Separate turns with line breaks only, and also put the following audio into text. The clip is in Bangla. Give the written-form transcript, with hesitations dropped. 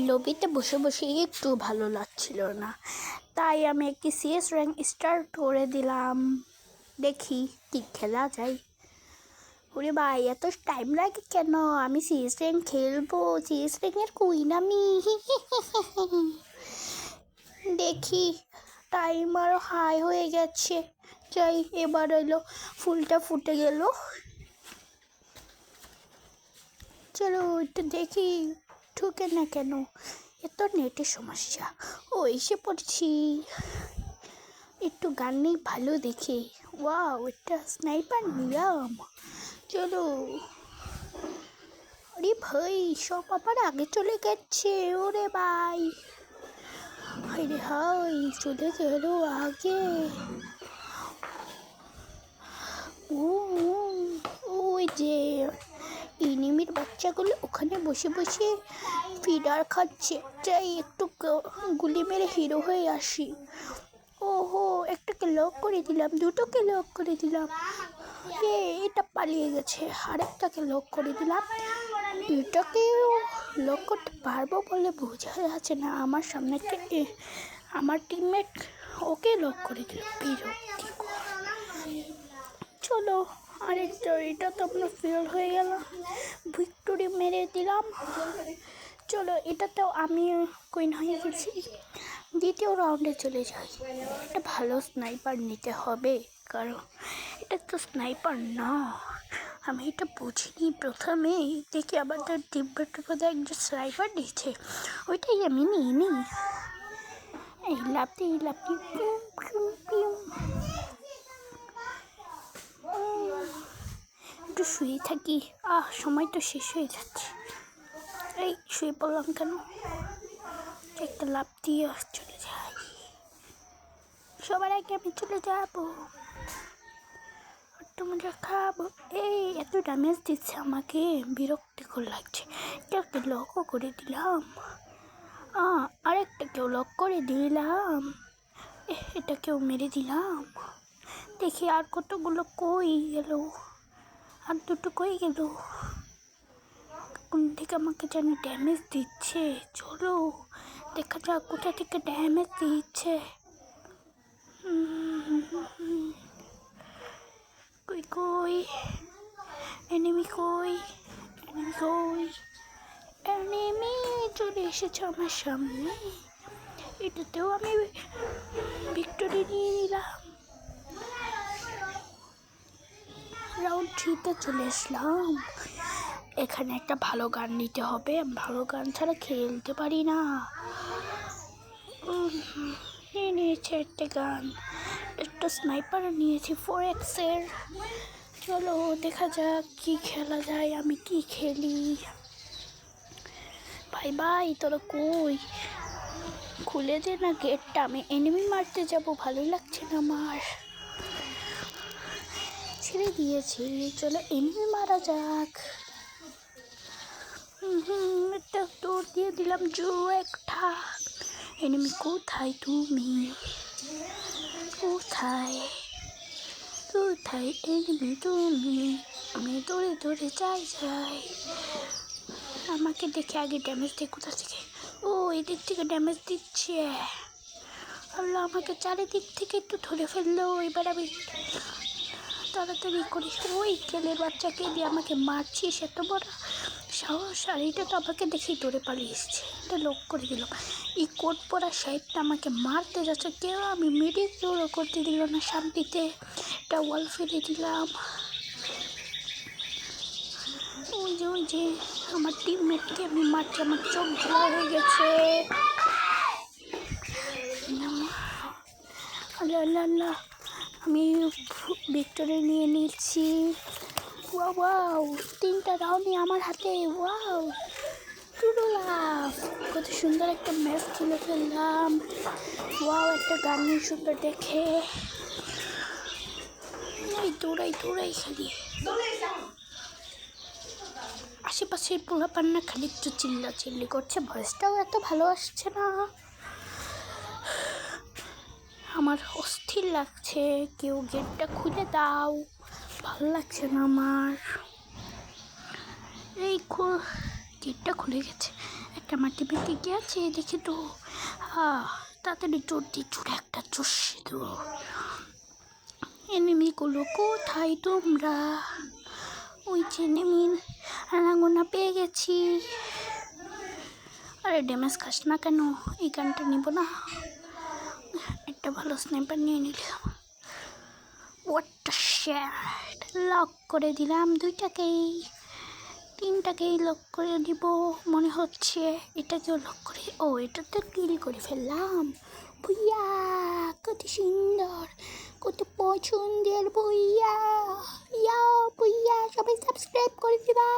লবিতে বসে বসে একটু ভালো লাগছিল না, তাই আমি একটি সিএস র্যাঙ্ক স্টার্ট করে দিলাম। দেখি কি খেলা যায়। ওরে ভাই, এত টাইম লাগে কেন? আমি সিএস র্যাঙ্ক খেলবো, সিএস র্যাঙ্কের কুইন আমি। দেখি টাইম আরও হাই হয়ে গেছে। যাই, এবার এলো ফুলটা ফুটে গেল। চলো একটু দেখি ঢুকে না কেন, এত নেটের সমস্যা। ও এসে পড়ছি, একটু গান নেই ভালো দেখে। ওয়াও, একটা স্নাইপার নিলাম। চলো। আরে ভাই, সব আবার আগে চলে গেছে। ওরে ভাই, আরে হাই, চলে গেল আগে। ওই যে এনিমির বাচ্চাগুলো ওখানে বসে বসে ফিডার খাচ্ছে। যাই একটু গুলি মেরে হিরো হয়ে আসি। ওহো, একটাকে লক করে দিলাম, দুটোকে লক করে দিলাম। এটা পালিয়ে গেছে। আরেকটাকে লক করে দিলাম। দুটাকেও লক করতে পারবো বলে বোঝা যাচ্ছে না। আমার সামনে আমার টিমমেট ওকে লক করে দিল। বিরক্তিকর। চলো আরেকটা, এটা তো আপনার ফেল হয়ে গেল। ভিক্টোরি মেরে দিলাম। চলো, এটাতেও আমি কুইন হয়ে গেছি। দ্বিতীয় রাউন্ডে চলে যাই। একটা ভালো স্নাইপার নিতে হবে, কারণ এটা তো স্নাইপার না। আমি এটা বুঝিনি প্রথমেই, দেখি আবার তার টিমমেটের মধ্যে একজন স্নাইপার নিচ্ছে, ওইটাই আমি নিই নি। এই লাপি লাপি একটু শুয়ে থাকি। সময় তো শেষ হয়ে যাচ্ছে। এই শুয়ে পড়লাম কেন? একটা লাফ দিয়ে চলে যাই। সবার আগে আমি চলে যাবো, একটু মজা খাবো। এই এত ড্যামেজ দিচ্ছে আমাকে, বিরক্তিকর লাগছে। এটাকে লকও করে দিলাম, আরেকটাকেও লক করে দিলাম, এটাকেও মেরে দিলাম। দেখি আর কতগুলো কই গেল, আর দুটো কই গেল। কোন থেকে আমাকে যেন ড্যামেজ দিচ্ছে। চলো দেখা যাক কোথা থেকে ড্যামেজ দিচ্ছে। কই কই এনিমি, কই এনিমি, কই এনিমি চলে এসেছে আমার সামনে। এটাতেও আমি ভিক্টোরি নিয়ে নিলাম। রাউন্ড 3-তে চলে আসলাম। এখানে একটা ভালো গান নিতে হবে, ভালো গান ছাড়া খেলতে পারি না। নিয়েছি একটা গান, একটা স্নাইপার নিয়েছি 4x-এর। চলো দেখা যাক কি খেলা যায়, আমি কি খেলি। ভাই ভাই, তোরা কই? খুলে দে না গেটটা, আমি এনিমি মারতে যাব, ভালো লাগছে না আমার। ছেড়ে দিয়েছি, চলো এনিমি মারা যাক। একটা দৌড় দিয়ে দিলাম জোর একটা। এনিমি কোথায় তুমি? কোথায় কোথায় এনিমি তুমি? আমি দৌড়ে দৌড়ে যাই। আমাকে দেখে আগে ড্যামেজ দিয়ে কোথা থেকে? ও, এদিক থেকে ড্যামেজ দিচ্ছে। আল্লাহ, আমাকে চারিদিক থেকে একটু ধরে ফেললো। এবার আমি তাড়াতাড়ি করি। ওই ছেলের বাচ্চাকে দিয়ে আমাকে মারছিস, এত বড় সাহস! আর এটা তো আমাকে দেখেই দৌড়ে পালিয়ে এসছে। এটা লক করে দিলাম। এই কোট পরা সাইডটা আমাকে মারতে যাচ্ছে, কেউ আমি মিডিল দৌড়ো করতে দিল না শান্তিতে। এটা ওয়াল ফেলে দিলাম। ওই যে আমার টিমমেটকে আমি মারছি, আমার চোখ ধোয়া হয়ে গেছে। আল্লাহ, আমি ভিক্টোরি নিয়ে নিচ্ছি। ওয়াও, 3টা রাউন্ডই আমার হাতে। ওয়াও, কত সুন্দর একটা ম্যাচ খেলে ফেললাম। ওয়াও, একটা গান সুন্দর দেখে। এই দৌড়াই খালি। আশেপাশের পোলাপান্না খালি একটু চিল্লি করছে, ভয়েসটাও এত ভালো আসছে না। আমার অস্থির লাগছে, কেউ গেটটা খুলে দাও, ভালো লাগছে না আমার। এই গেটটা খুলে গেছে। একটা মাটি পেতে গেছে দেখে তো তাড়াতাড়ি চোর দিয়ে চোর একটা চষে দেবো। এনিমিগুলো কোথায় তোমরা? ওই যে এনিমির রাঙনা পেয়ে গেছি। আরে ড্যামেজ খাস না কেন? এই গানটা নিব না, একটা ভালো স্নাইপার নিয়ে নিলাম। ওয়াট শ্যাট, লক করে দিলাম দুইটাকেই, তিনটাকেই লক করে দিব মনে হচ্ছে। এটাকেও লক করে, ও এটা তো কিল করে ফেললাম। ভুইয়া কত সুন্দর, কত পছন্দের ভুইয়া। ইয়া ভুইয়া, সবাই সাবস্ক্রাইব করে দিবা।